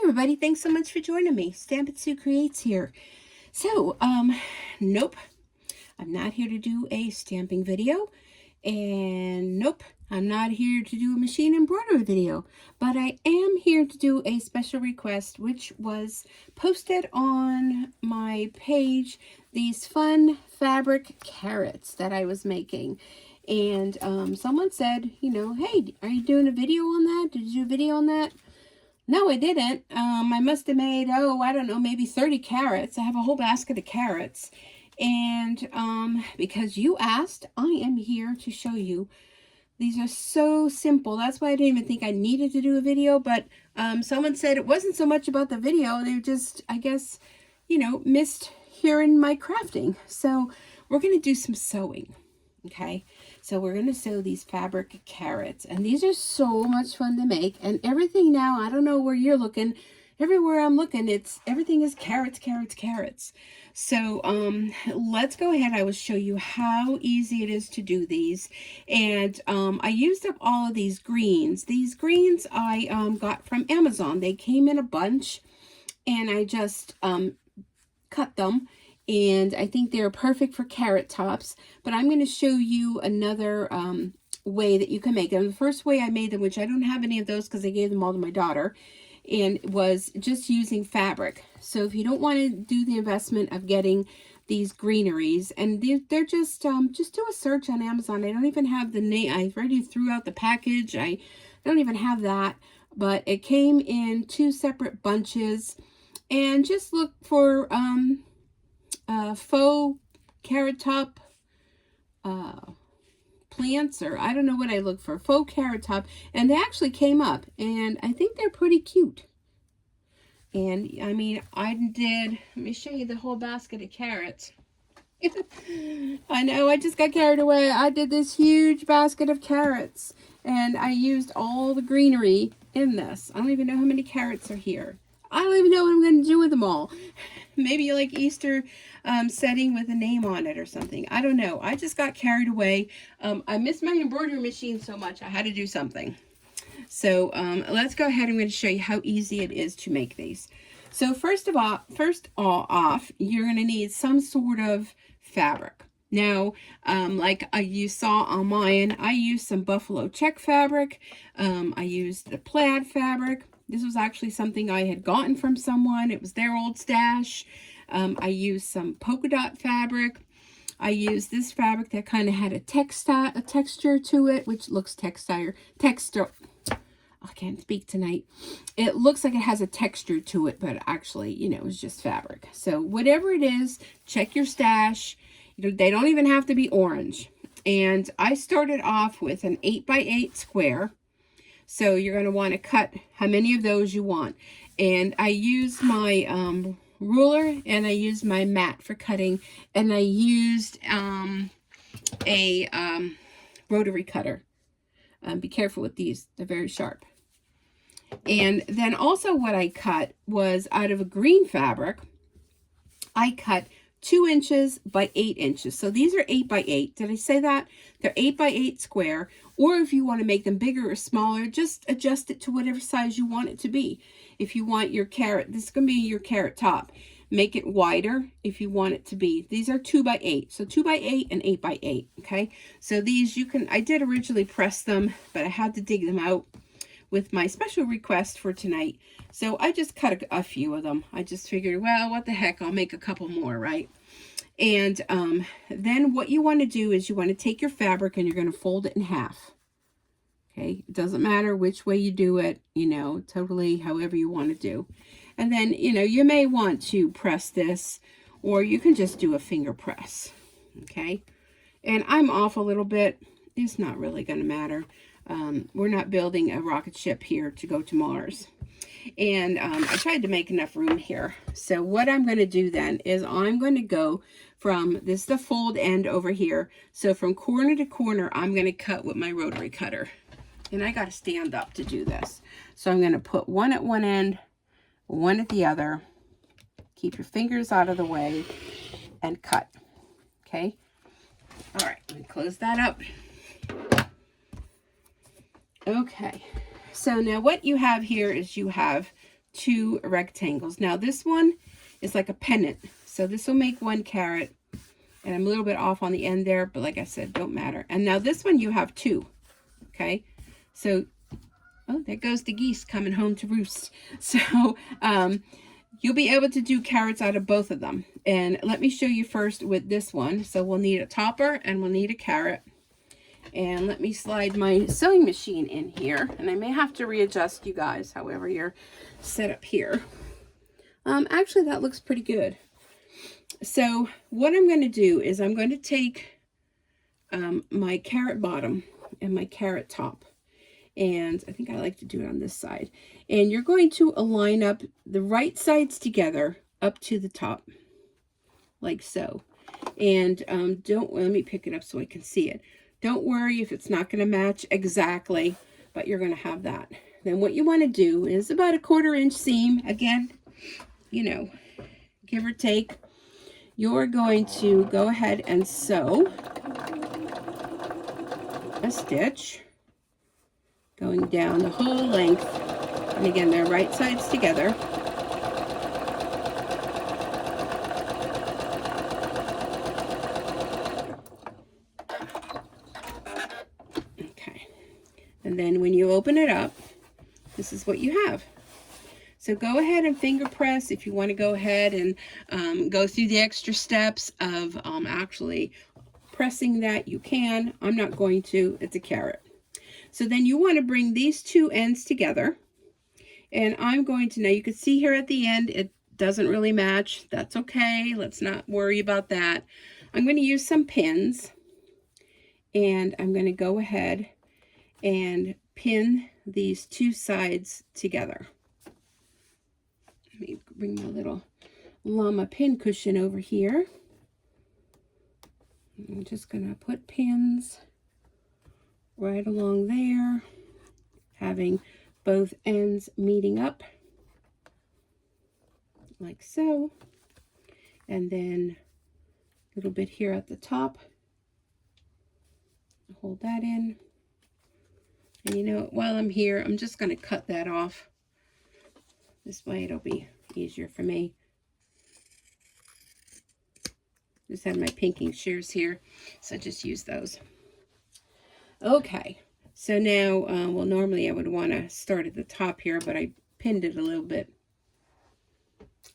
everybody, thanks so much for joining me. Stampin' Sue Creates here. So, nope, I'm not here to do a stamping video, and nope, I'm not here to do a machine embroidery video, but I am here to do a special request, which was posted on my page, these fun fabric carrots that I was making. And someone said, you know, hey, are you doing a video on that? Did you do a video on that? No, I didn't. I must have made, I don't know, maybe 30 carrots. I have a whole basket of carrots. And because you asked, I am here to show you. These are so simple. That's why I didn't even think I needed to do a video. But someone said it wasn't so much about the video. They just, I guess, you know, missed hearing my crafting. So we're going to do some sewing. Okay, so we're going to sew these fabric carrots, and these are so much fun to make. And everything now, I don't know where you're looking, everywhere I'm looking, everything is carrots, carrots, carrots. So let's go ahead. I will show you how easy it is to do these. And I used up all of these greens. These greens I got from Amazon. They came in a bunch, and I just cut them. And I think they're perfect for carrot tops. But I'm going to show you another way that you can make them. The first way I made them, which I don't have any of those because I gave them all to my daughter, and was just using fabric. So if you don't want to do the investment of getting these greeneries, and they're just do a search on Amazon. I don't even have the name. I already threw out the package. I don't even have that. But it came in 2 separate bunches. And just look for faux carrot top plants, or I don't know what I look for, faux carrot top, and they actually came up, and I think they're pretty cute. And I mean, I did, let me show you the whole basket of carrots. I know, I just got carried away. I did this huge basket of carrots, and I used all the greenery in this. I don't even know how many carrots are here. I don't even know what I'm going to do with them all. Maybe like Easter setting with a name on it or something. I don't know. I just got carried away. I missed my embroidery machine so much. I had to do something. So let's go ahead. I'm going to show you how easy it is to make these. So first off, you're going to need some sort of fabric. Now, like you saw on mine, I used some buffalo check fabric. I used the plaid fabric. This was actually something I had gotten from someone. It was their old stash. I used some polka dot fabric. I used this fabric that kind of had a texture to it, which looks texture. I can't speak tonight. It looks like it has a texture to it, but actually, you know, it's just fabric. So whatever it is, check your stash. You know, they don't even have to be orange. And I started off with an 8x8 square. So you're going to want to cut how many of those you want. And I used my ruler, and I used my mat for cutting, and I used a rotary cutter. Be careful with these. They're very sharp. And then also what I cut was out of a green fabric. I cut 2 inches by 8 inches. So these are 8x8. Did I say that? They're 8x8 square. Or if you want to make them bigger or smaller, just adjust it to whatever size you want it to be. If you want your carrot, this is going to be your carrot top. Make it wider if you want it to be. These are 2x8. So 2x8 and 8x8. Okay. So these you can, I did originally press them, but I had to dig them out with my special request for tonight. So I just cut a few of them. I just figured, well, what the heck, I'll make a couple more, right? And then what you want to do is you want to take your fabric and you're going to fold it in half. Okay, it doesn't matter which way you do it, you know, totally however you want to do. And then, you know, you may want to press this, or you can just do a finger press. Okay, and I'm off a little bit. It's not really going to matter. We're not building a rocket ship here to go to Mars. And I tried to make enough room here. So what I'm going to do then is I'm going to go from this, the fold end over here. So from corner to corner, I'm going to cut with my rotary cutter. And I got to stand up to do this. So I'm going to put one at one end, one at the other. Keep your fingers out of the way and cut. Okay. All right. Let me close that up. Okay. So now what you have here is you have 2 rectangles. Now this one is like a pennant, so this will make 1 carat, and I'm a little bit off on the end there, but like I said, don't matter. And now this one you have 2, okay? So, oh, there goes the geese coming home to roost. So you'll be able to do carrots out of both of them. And let me show you first with this one. So we'll need a topper and we'll need a carrot. And let me slide my sewing machine in here. And I may have to readjust you guys, however you're set up here. Actually, that looks pretty good. So what I'm going to do is I'm going to take my carrot bottom and my carrot top. And I think I like to do it on this side. And you're going to align up the right sides together up to the top, like so. And let me pick it up so I can see it. Don't worry if it's not going to match exactly, but you're going to have that. Then what you want to do is about a 1/4 inch seam. Again, you know, give or take. You're going to go ahead and sew a stitch going down the whole length, and again, they're right sides together. Okay, and then when you open it up, this is what you have. So go ahead and finger press if you want to go ahead and go through the extra steps of actually pressing that. You can. I'm not going to. It's a carrot. So then you want to bring these 2 ends together, and I'm going to, now you can see here at the end, it doesn't really match. That's okay. Let's not worry about that. I'm going to use some pins, and I'm going to go ahead and pin these 2 sides together. Let me bring my little llama pin cushion over here. I'm just going to put pins right along there, having both ends meeting up like so, and then a little bit here at the top. Hold that in, and you know, while I'm here, I'm just going to cut that off. This way it'll be easier for me. Just have my pinking shears here, so just use those. Okay, so now, well, normally I would want to start at the top here, but I pinned it a little bit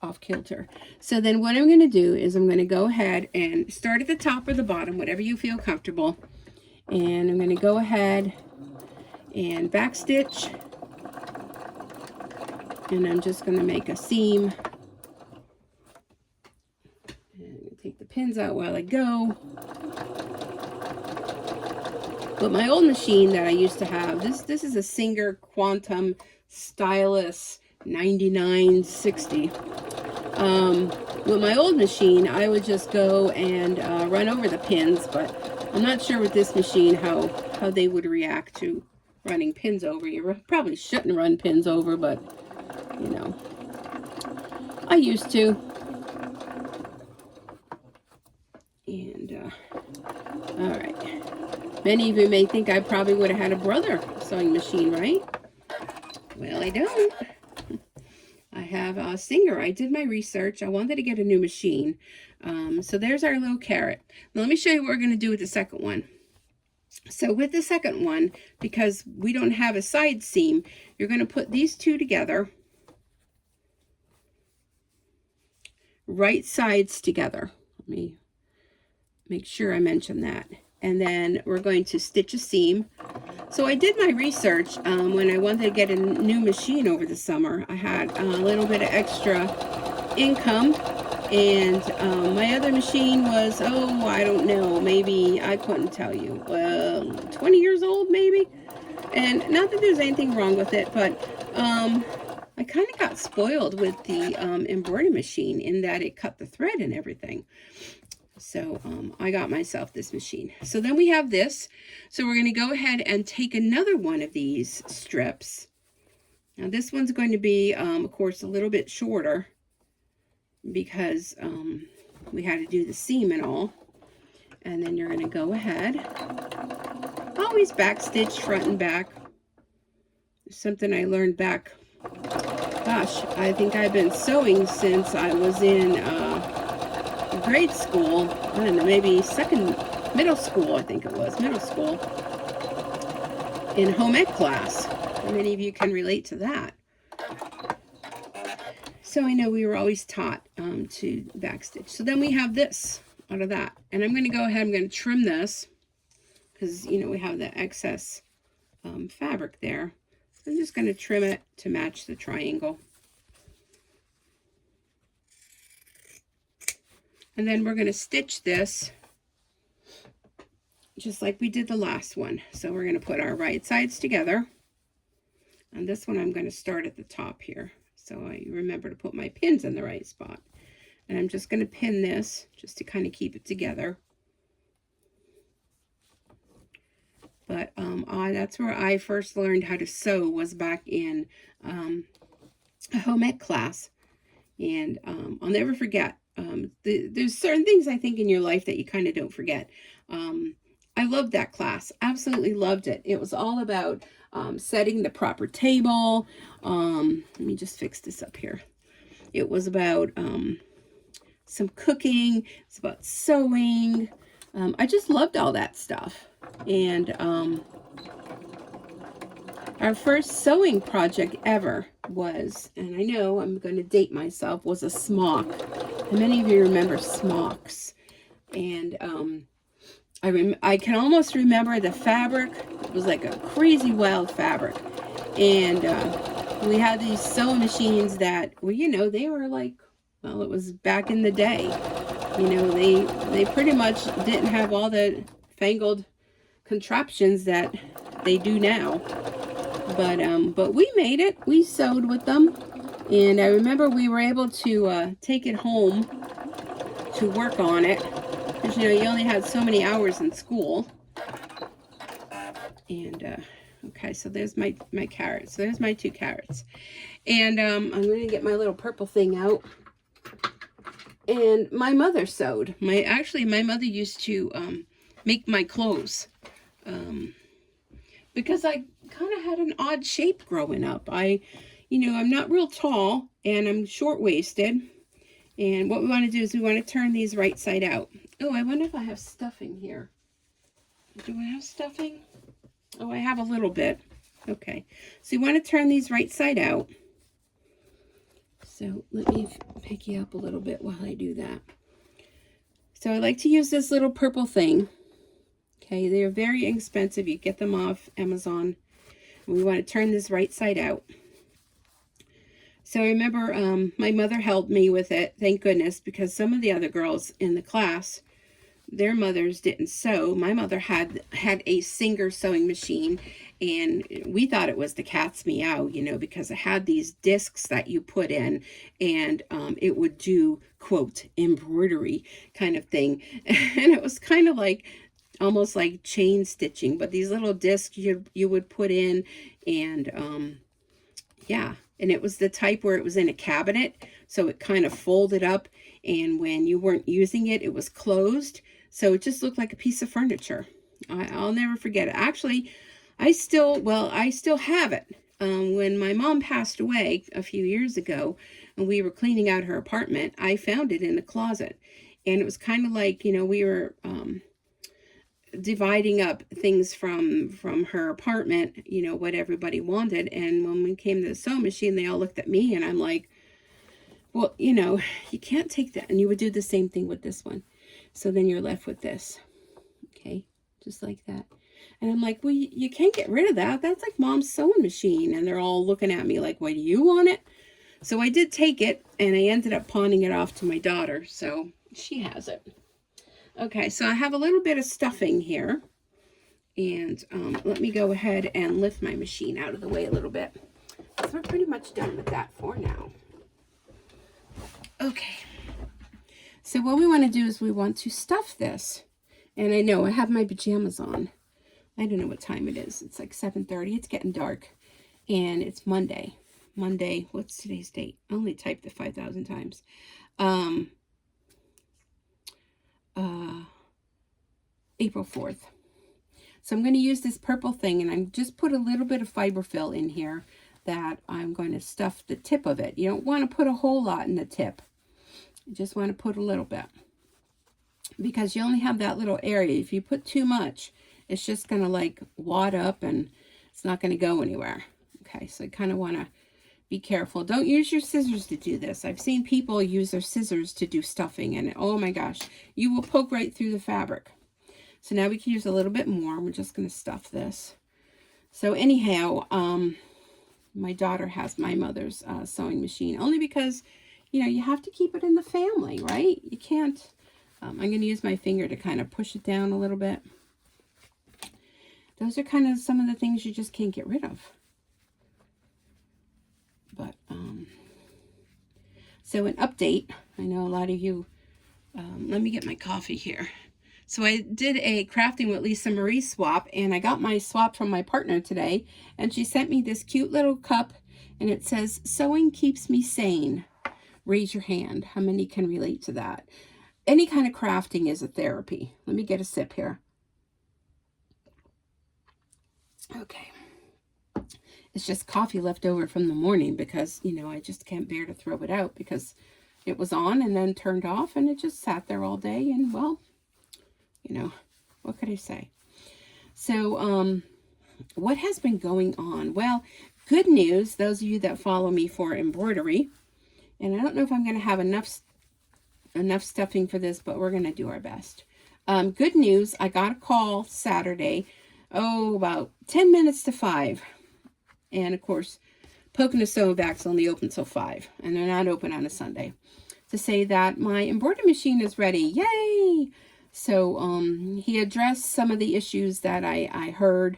off kilter. So then what I'm going to do is I'm going to go ahead and start at the top or the bottom, whatever you feel comfortable. And I'm going to go ahead and back stitch. And I'm just going to make a seam. And take the pins out while I go. But my old machine that I used to have, this is a Singer Quantum Stylus 9960. With my old machine, I would just go and run over the pins, but I'm not sure with this machine how they would react to running pins over. You probably shouldn't run pins over, but you know, I used to. And all right. Many of you may think I probably would have had a brother sewing machine, right? Well, I don't. I have a Singer. I did my research. I wanted to get a new machine. So there's our little carrot. Now, let me show you what we're going to do with the second one. So with the second one, because we don't have a side seam, you're going to put these 2 together. Right sides together. Let me make sure I mention that. And then we're going to stitch a seam. So I did my research when I wanted to get a new machine over the summer. I had a little bit of extra income, and my other machine was, oh, I don't know, maybe, I couldn't tell you, 20 years old maybe. And not that there's anything wrong with it, but I kind of got spoiled with the embroidery machine in that it cut the thread and everything. So I got myself this machine. So then we have this. So we're going to go ahead and take another one of these strips. Now this one's going to be, of course, a little bit shorter because we had to do the seam and all. And then you're going to go ahead. Always back stitch front and back. Something I learned back gosh, I think I've been sewing since I was in grade school. I don't know, maybe middle school, I think it was, middle school, in home ec class. How many of you can relate to that? So I know we were always taught to backstitch. So then we have this out of that. And I'm going to go ahead, I'm going to trim this because, you know, we have the excess fabric there. I'm just going to trim it to match the triangle. And then we're going to stitch this just like we did the last one. So we're going to put our right sides together. And this one I'm going to start at the top here. So I remember to put my pins in the right spot. And I'm just going to pin this just to kind of keep it together. But that's where I first learned how to sew, was back in a home ec class. And I'll never forget. There's certain things I think in your life that you kind of don't forget. I loved that class. Absolutely loved it. It was all about setting the proper table. Let me just fix this up here. It was about some cooking. It's about sewing. I just loved all that stuff. And our first sewing project ever was, and I know I'm going to date myself, was a smock. And many of you remember smocks. And I can almost remember the fabric. It was like a crazy wild fabric. And we had these sewing machines that, well, you know, they were like, well, it was back in the day. You know, they pretty much didn't have all the fangled contraptions that they do now. But we made it. We sewed with them. And I remember we were able to take it home to work on it. Because, you know, you only had so many hours in school. And, okay, so there's my carrots. So there's my 2 carrots. And I'm going to get my little purple thing out. And my mother sewed. Actually, my mother used to make my clothes. Because I kind of had an odd shape growing up. You know, I'm not real tall, and I'm short-waisted. And what we want to do is we want to turn these right side out. Oh, I wonder if I have stuffing here. Do I have stuffing? Oh, I have a little bit. Okay. So you want to turn these right side out. So let me pick you up a little bit while I do that. So I like to use this little purple thing. Okay, they're very inexpensive. You get them off Amazon. We want to turn this right side out. So I remember my mother helped me with it, thank goodness, because some of the other girls in the class, their mothers didn't sew. My mother had a Singer sewing machine, and we thought it was the cat's meow, you know, because it had these discs that you put in, and it would do, quote, embroidery kind of thing. And it was kind of like, almost like chain stitching, but these little discs you would put in, and yeah. And it was the type where it was in a cabinet, so it kind of folded up, and when you weren't using it, it was closed. So it just looked like a piece of furniture. I'll never forget it. Actually, I still have it. When my mom passed away a few years ago, and we were cleaning out her apartment, I found it in the closet. And it was kind of like, you know, we were dividing up things from her apartment, you know, what everybody wanted. And when we came to the sewing machine, they all looked at me, and I'm like, well, you know, you can't take that. And you would do the same thing with this one. So then you're left with this. Okay, just like that. And I'm like, well, you can't get rid of that. That's like Mom's sewing machine. And they're all looking at me like, why do you want it? So I did take it, and I ended up pawning it off to my daughter. So she has it. Okay, so I have a little bit of stuffing here, and let me go ahead and lift my machine out of the way a little bit. So we're pretty much done with that for now. Okay, so what we want to do is we want to stuff this, and I know I have my pajamas on. I don't know what time it is. It's like 7:30. It's getting dark, and it's Monday. Monday, what's today's date? I only typed it 5,000 times. April 4th. So I'm going to use this purple thing, and I'm just put a little bit of fiber fill in here. that I'm going to stuff the tip of it. You don't want to put a whole lot in the tip. You just want to put a little bit, because you only have that little area. If you put too much, it's just going to like wad up and it's not going to go anywhere. Okay, so you kind of want to be careful. Don't use your scissors to do this. I've seen people use their scissors to do stuffing, and oh my gosh, you will poke right through the fabric. So now we can use a little bit more. We're just going to stuff this. So anyhow, my daughter has my mother's sewing machine, only because, you know, you have to keep it in the family, right? You can't, I'm going to use my finger to kind of push it down a little bit. Those are kind of some of the things you just can't get rid of. But, so an update, I know a lot of you, let me get my coffee here. So I did a Crafting with Lisa Marie swap, and I got my swap from my partner today, and she sent me this cute little cup, and it says, "Sewing keeps me sane." Raise your hand. How many can relate to that? Any kind of crafting is a therapy. Let me get a sip here. Okay. It's just coffee left over from the morning because, you know, I just can't bear to throw it out because it was on and then turned off, and it just sat there all day, and well, you know, what could I say? So, what has been going on? Well, good news, those of you that follow me for embroidery, and I don't know if I'm going to have enough stuffing for this, but we're going to do our best. Good news, I got a call Saturday, about 10 minutes to 5. And of course, Poking the Sewing Back's only open till 5, and they're not open on a Sunday, to say that my embroidery machine is ready. Yay! So he addressed some of the issues that I heard,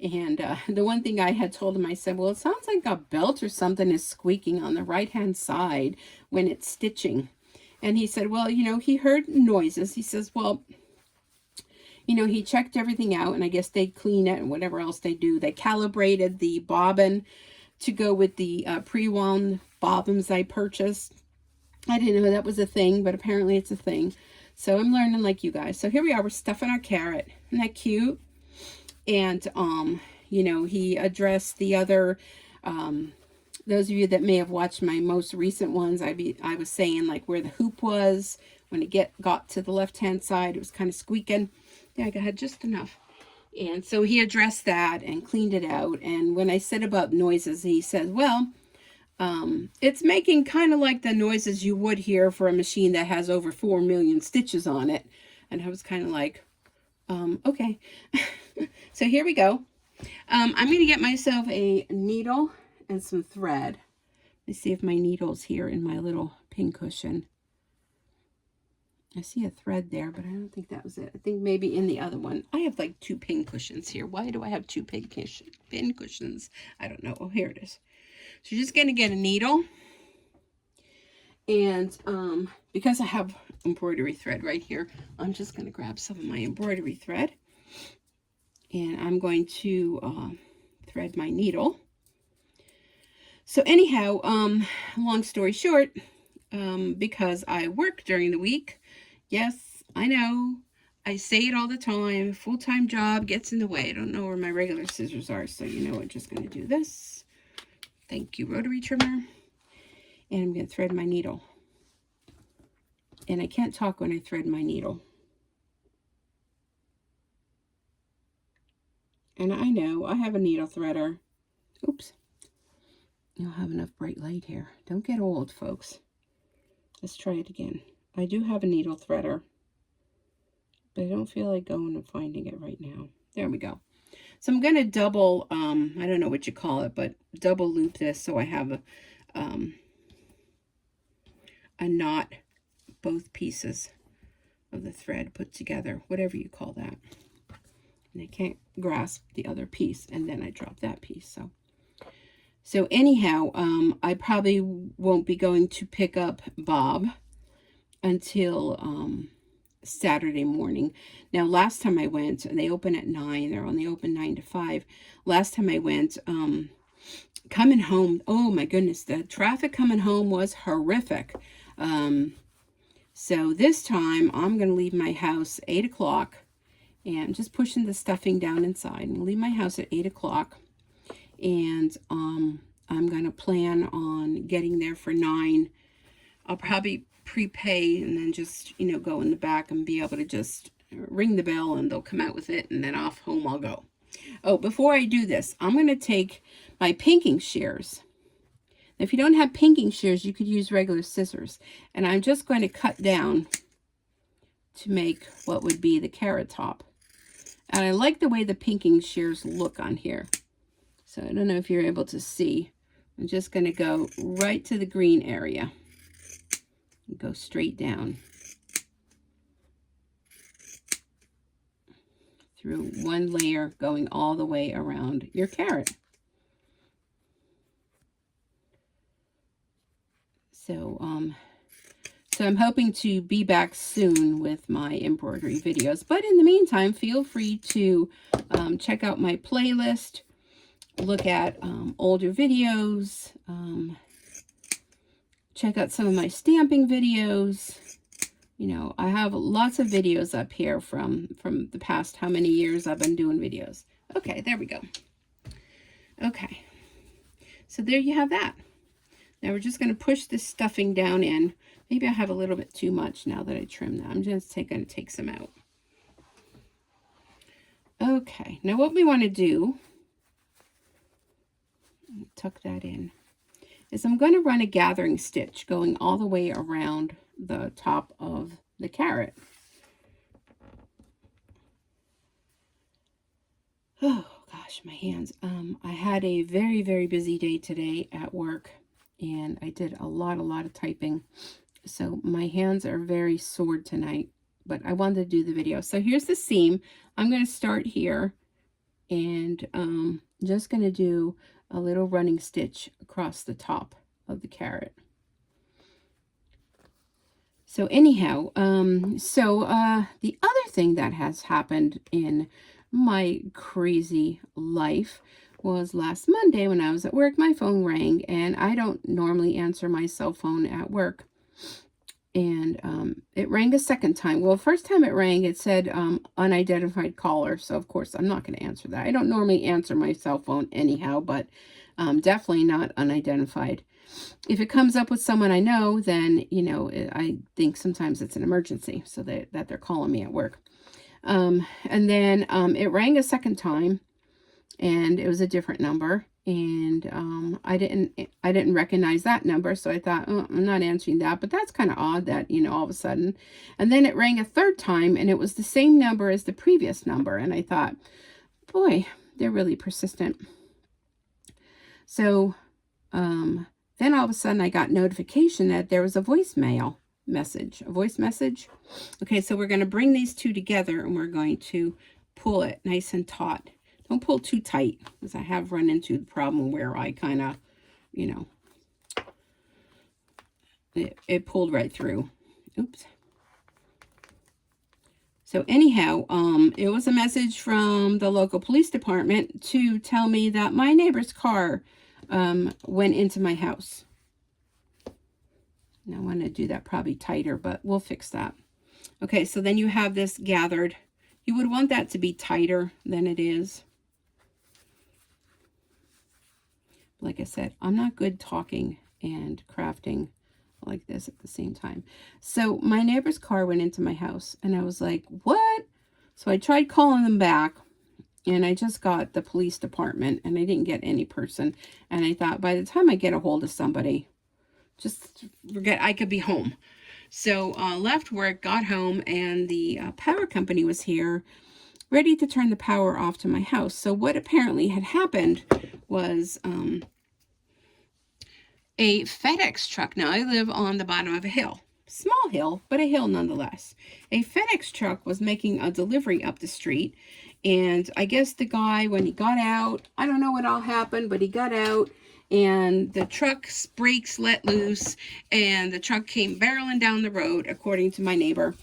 and the one thing I had told him, I said, well, it sounds like a belt or something is squeaking on the right-hand side when it's stitching. And he said, well, you know, he heard noises. He says, well, you know, he checked everything out, and I guess they clean it and whatever else they do. They calibrated the bobbin to go with the pre-wound bobbins I purchased. I didn't know that was a thing, but apparently it's a thing. So I'm learning like you guys. So here we are, we're stuffing our carrot. Isn't that cute? And, you know, he addressed the other, those of you that may have watched my most recent ones, I was saying like where the hoop was, when it got to the left-hand side, it was kind of squeaking. Yeah, I had just enough. And so he addressed that and cleaned it out. And when I said about noises, he said, well, it's making kind of like the noises you would hear for a machine that has over 4 million stitches on it. And I was kind of like, okay. So here we go. I'm going to get myself a needle and some thread. Let's see if my needle's here in my little pin cushion. I see a thread there, but I don't think that was it. I think maybe in the other one. I have like 2 pin cushions here. Why do I have 2 pin cushions? I don't know. Oh, here it is. So you're just going to get a needle. And because I have embroidery thread right here, I'm just going to grab some of my embroidery thread. And I'm going to thread my needle. So anyhow, long story short, because I work during the week, yes, I know, I say it all the time, full-time job gets in the way. I don't know where my regular scissors are, so you know I'm just going to do this. Thank you, rotary trimmer. And I'm going to thread my needle. And I can't talk when I thread my needle. And I know I have a needle threader. Oops. I don't have enough bright light here. Don't get old, folks. Let's try it again. I do have a needle threader, but I don't feel like going and finding it right now. There we go. So I'm going to double, I don't know what you call it, but double loop this so I have a knot, both pieces of the thread put together, whatever you call that. And I can't grasp the other piece, and then I drop that piece. So anyhow, I probably won't be going to pick up Bob until Saturday morning. Now, last time I went, they open at 9. They're only open 9 to 5. Last time I went, coming home, oh my goodness, the traffic coming home was horrific. So this time, I'm going to leave my house 8 o'clock. And I'm just pushing the stuffing down inside. And leave my house at 8 o'clock. And I'm going to plan on getting there for 9. I'll probably prepay and then just, you know, go in the back and be able to just ring the bell and they'll come out with it, and then off home I'll go. Oh, before I do this, I'm going to take my pinking shears. If you don't have pinking shears, you could use regular scissors. And I'm just going to cut down to make what would be the carrot top. And I like the way the pinking shears look on here. So I don't know if you're able to see. I'm just going to go right to the green area. And go straight down. Through one layer, going all the way around your carrot. So I'm hoping to be back soon with my embroidery videos. But in the meantime, feel free to check out my playlist, look at older videos, check out some of my stamping videos. You know, I have lots of videos up here from the past how many years I've been doing videos. Okay, there we go. Okay, so there you have that. Now we're just going to push this stuffing down in. Maybe I have a little bit too much now that I trimmed that. I'm just going to take some out. Okay, now what we want to do, tuck that in, is I'm going to run a gathering stitch going all the way around the top of the carrot. Oh gosh, my hands. I had a very, very busy day today at work. And I did a lot of typing. So my hands are very sore tonight, but I wanted to do the video. So here's the seam. I'm going to start here and just going to do a little running stitch across the top of the carrot. So anyhow, the other thing that has happened in my crazy life was last Monday when I was at work, my phone rang, and I don't normally answer my cell phone at work. And it rang a second time. Well, first time it rang, it said unidentified caller. So, of course, I'm not going to answer that. I don't normally answer my cell phone anyhow, but definitely not unidentified. If it comes up with someone I know, then, you know, I think sometimes it's an emergency, so that they're calling me at work. And then it rang a second time. And it was a different number, and I didn't recognize that number, so I thought, oh, I'm not answering that. But that's kind of odd that, you know, all of a sudden. And then it rang a third time, and it was the same number as the previous number, and I thought, boy, they're really persistent. So then all of a sudden I got notification that there was a voice message. Okay, so we're going to bring these two together, and we're going to pull it nice and taut. Don't pull too tight, because I have run into the problem where I kind of, you know, it pulled right through. Oops. So anyhow, it was a message from the local police department to tell me that my neighbor's car went into my house. Now I want to do that probably tighter, but we'll fix that. Okay, so then you have this gathered. You would want that to be tighter than it is. Like I said, I'm not good talking and crafting like this at the same time. So my neighbor's car went into my house, and I was like, what? So I tried calling them back, and I just got the police department, and I didn't get any person. And I thought, by the time I get a hold of somebody, just forget, I could be home. So left work, got home, and the power company was here, ready to turn the power off to my house. So what apparently had happened was a FedEx truck. Now, I live on the bottom of a hill. Small hill, but a hill nonetheless. A FedEx truck was making a delivery up the street. And I guess the guy, when he got out, I don't know what all happened, but he got out, and the truck's brakes let loose, and the truck came barreling down the road, according to my neighbor.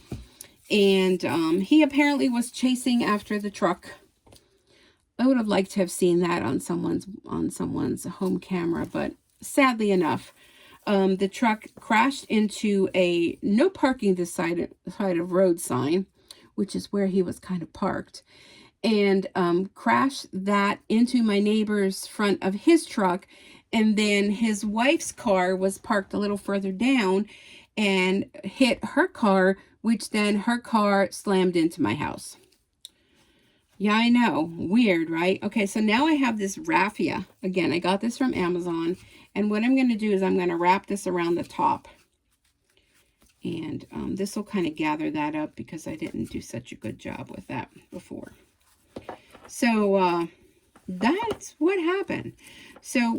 And he apparently was chasing after the truck. I would have liked to have seen that on someone's home camera, but sadly enough, the truck crashed into a no parking this side of road sign, which is where he was kind of parked, and crashed that into my neighbor's front of his truck, And then his wife's car was parked a little further down and hit her car, which then her car slammed into my house. Yeah, I know. Weird, right? Okay, so now I have this raffia. Again, I got this from Amazon. And what I'm going to do is I'm going to wrap this around the top. And this will kind of gather that up because I didn't do such a good job with that before. So that's what happened. So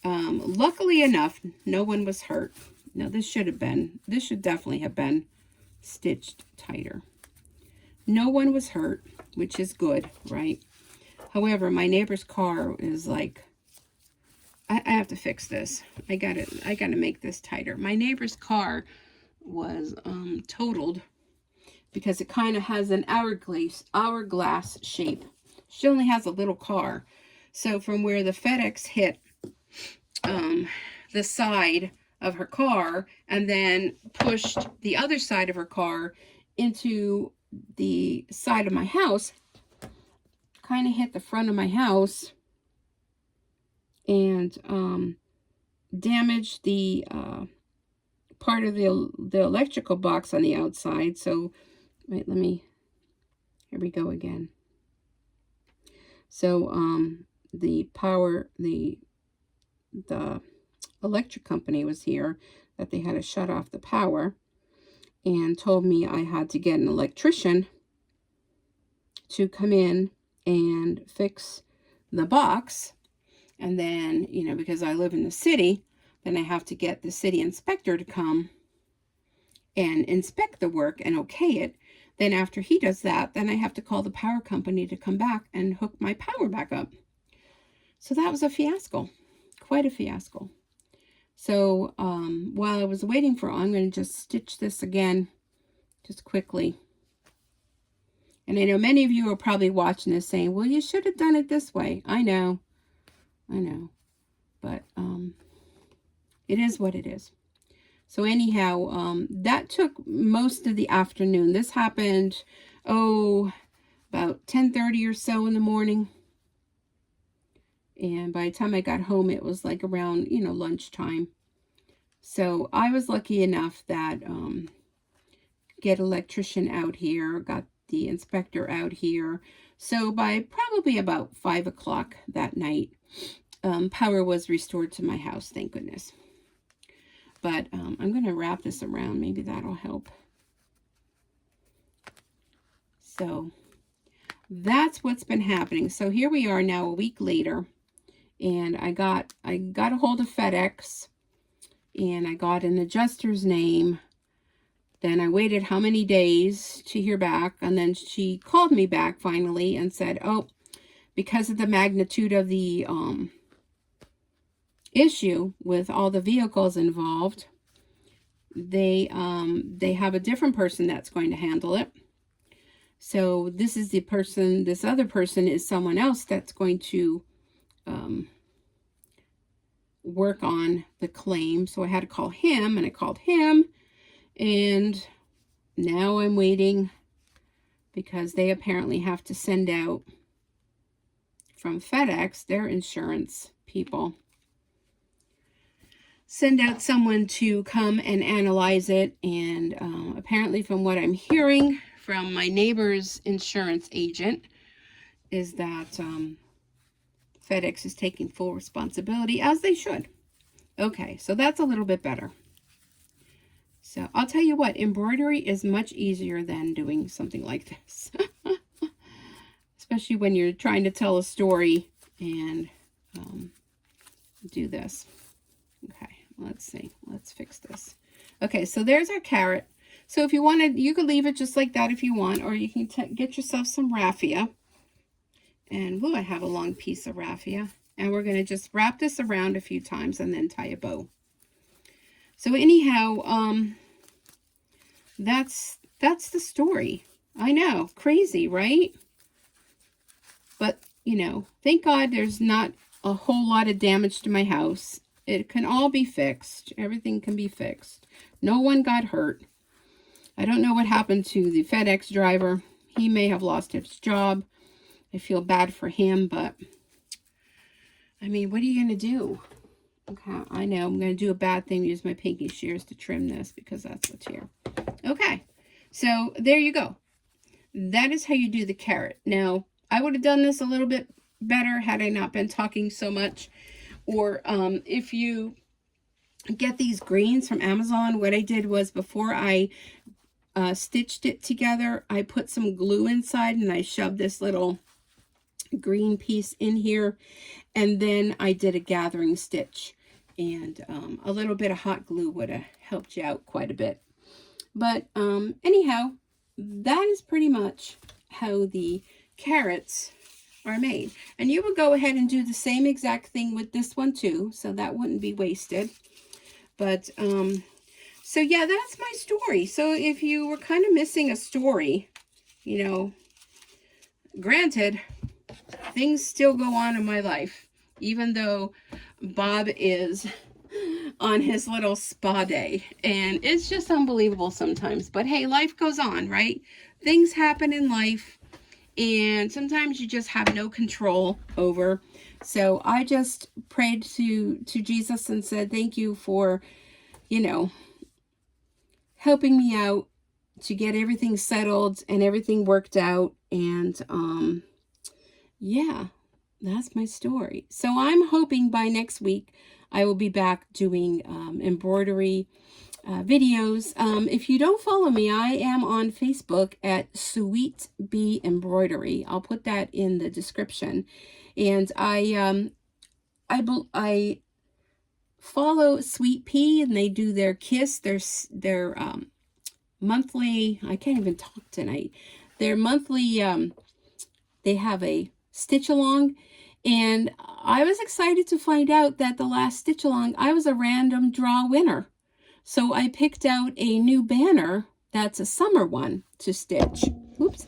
luckily enough, no one was hurt. Now this should definitely have been stitched tighter. No one was hurt, which is good, right? However, my neighbor's car is like, I have to fix this. I gotta make this tighter. My neighbor's car was totaled because it kind of has an hourglass shape. She only has a little car. So from where the FedEx hit the side of her car and then pushed the other side of her car into the side of my house, kind of hit the front of my house and damaged the part of the electrical box on the outside. So wait, here we go again. So the electric company was here, that they had to shut off the power, and told me I had to get an electrician to come in and fix the box. And then, you know, because I live in the city, then I have to get the city inspector to come and inspect the work and okay it. Then after he does that, then I have to call the power company to come back and hook my power back up. So that was a fiasco, quite a fiasco. So while I was waiting for, I'm going to just stitch this again, just quickly. And I know many of you are probably watching this saying, well, you should have done it this way. I know. But it is what it is. So anyhow, that took most of the afternoon. This happened, about 10:30 or so in the morning. And by the time I got home, it was like around, lunchtime. So I was lucky enough that get electrician out here, got the inspector out here. So by probably about 5 o'clock that night, power was restored to my house, thank goodness. But I'm going to wrap this around. Maybe that'll help. So that's what's been happening. So here we are now a week later. And I got a hold of FedEx. And I got an adjuster's name. Then I waited how many days to hear back. And then she called me back finally and said, oh, because of the magnitude of the issue with all the vehicles involved, they have a different person that's going to handle it. So this other person is someone else that's going to work on the claim. So I had to call him, and I called him, and now I'm waiting because they apparently have to send out from FedEx, their insurance people, send out someone to come and analyze it. And apparently from what I'm hearing from my neighbor's insurance agent is that FedEx is taking full responsibility, as they should. Okay, so that's a little bit better. So I'll tell you what, embroidery is much easier than doing something like this. Especially when you're trying to tell a story and do this. Okay, let's see. Let's fix this. Okay, so there's our carrot. So if you wanted, you could leave it just like that if you want, or you can get yourself some raffia. And I have a long piece of raffia. And we're going to just wrap this around a few times and then tie a bow. So anyhow, that's the story. I know, crazy, right? But, thank God there's not a whole lot of damage to my house. It can all be fixed. Everything can be fixed. No one got hurt. I don't know what happened to the FedEx driver. He may have lost his job. I feel bad for him, but I mean, what are you going to do? Okay, I know I'm going to do a bad thing, use my pinky shears to trim this because that's what's here. Okay, so there you go. That is how you do the carrot. Now, I would have done this a little bit better had I not been talking so much. Or if you get these greens from Amazon, what I did was before I stitched it together, I put some glue inside and I shoved this little green piece in here, and then I did a gathering stitch, and a little bit of hot glue would have helped you out quite a bit. But anyhow, that is pretty much how the carrots are made. And you would go ahead and do the same exact thing with this one too, so that wouldn't be wasted. But so yeah, that's my story. So if you were kind of missing a story, you know, granted, things still go on in my life, even though Bob is on his little spa day, and it's just unbelievable sometimes. But hey, life goes on, right? Things happen in life, and sometimes you just have no control over. So I just prayed to Jesus and said, thank you for, you know, helping me out to get everything settled and everything worked out. And yeah, that's my story. So I'm hoping by next week I will be back doing embroidery videos. If you don't follow me, I am on Facebook at SUEweet Bee Embroidery. I'll put that in the description. And I follow Sweet Pea, and they do their Kiss, their monthly, I can't even talk tonight, their monthly, they have a stitch along, and I was excited to find out that the last stitch along, I was a random draw winner. So I picked out a new banner that's a summer one to stitch. Oops.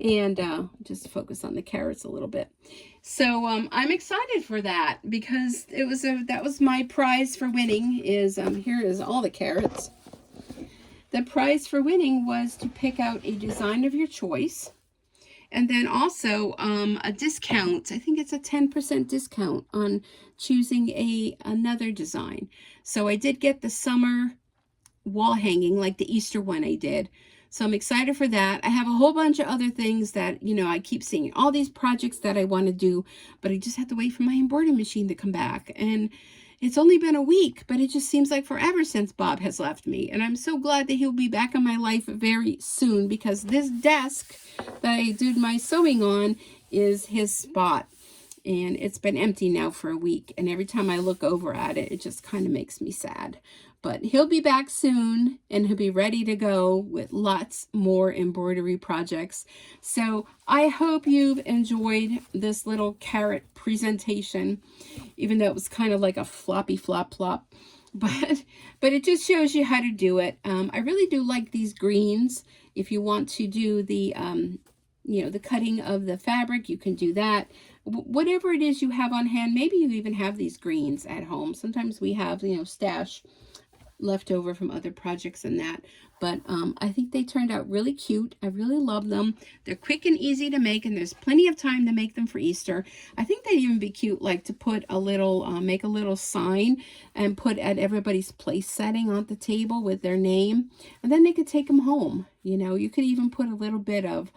And just focus on the carrots a little bit. So I'm excited for that because that was my prize for winning. Is here is all the carrots. The prize for winning was to pick out a design of your choice, and then also a discount. I think it's a 10% discount on choosing another design. So I did get the summer wall hanging, like the Easter one I did. So I'm excited for that. I have a whole bunch of other things that, you know, I keep seeing all these projects that I want to do, but I just have to wait for my embroidery machine to come back. And it's only been a week, but it just seems like forever since Bob has left me. And I'm so glad that he'll be back in my life very soon, because this desk that I did my sewing on is his spot. And it's been empty now for a week. And every time I look over at it, it just kind of makes me sad. But he'll be back soon, and he'll be ready to go with lots more embroidery projects. So I hope you've enjoyed this little carrot presentation, even though it was kind of like a floppy flop flop. But it just shows you how to do it. I really do like these greens. If you want to do the, you know, the cutting of the fabric, you can do that. Whatever it is you have on hand, maybe you even have these greens at home. Sometimes we have, you know, stash left over from other projects and that. But I think they turned out really cute. I really love them. They're quick and easy to make, and there's plenty of time to make them for Easter. I think they'd even be cute, like to put a little, make a little sign and put at everybody's place setting on the table with their name. And then they could take them home. You know, you could even put a little bit of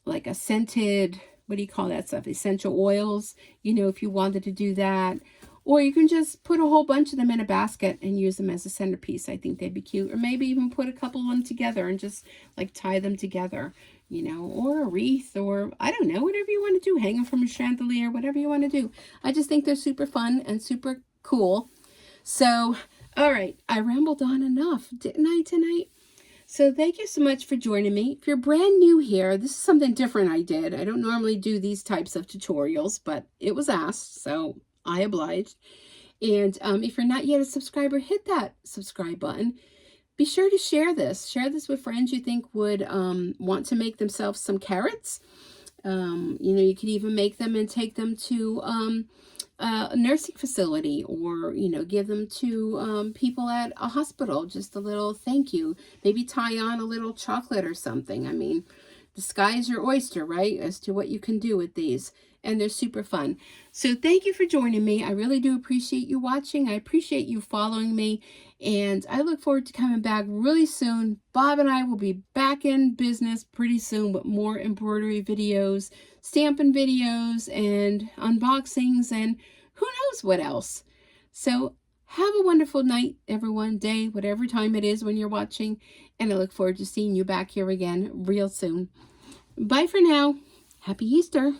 like a scented, what do you call that stuff? Essential oils, you know, if you wanted to do that. Or you can just put a whole bunch of them in a basket and use them as a centerpiece. I think they'd be cute. Or maybe even put a couple of them together and just like tie them together, you know, or a wreath, or I don't know, whatever you want to do. Hang them from a chandelier, whatever you want to do. I just think they're super fun and super cool. So, all right, I rambled on enough, didn't I, tonight? So thank you so much for joining me. If you're brand new here, this is something different I did. I don't normally do these types of tutorials, but it was asked, so I obliged. And if you're not yet a subscriber, hit that subscribe button. Be sure to share this. Share this with friends you think would want to make themselves some carrots. You know, you could even make them and take them to a nursing facility, or, you know, give them to people at a hospital. Just a little thank you. Maybe tie on a little chocolate or something. I mean, the sky is your oyster, right, as to what you can do with these. and they're super fun. So thank you for joining me. I really do appreciate you watching. I appreciate you following me, and I look forward to coming back really soon. Bob and I will be back in business pretty soon with more embroidery videos, Stampin' videos, and unboxings, and who knows what else. So have a wonderful night, everyone, day, whatever time it is when you're watching, and I look forward to seeing you back here again real soon. Bye for now. Happy Easter.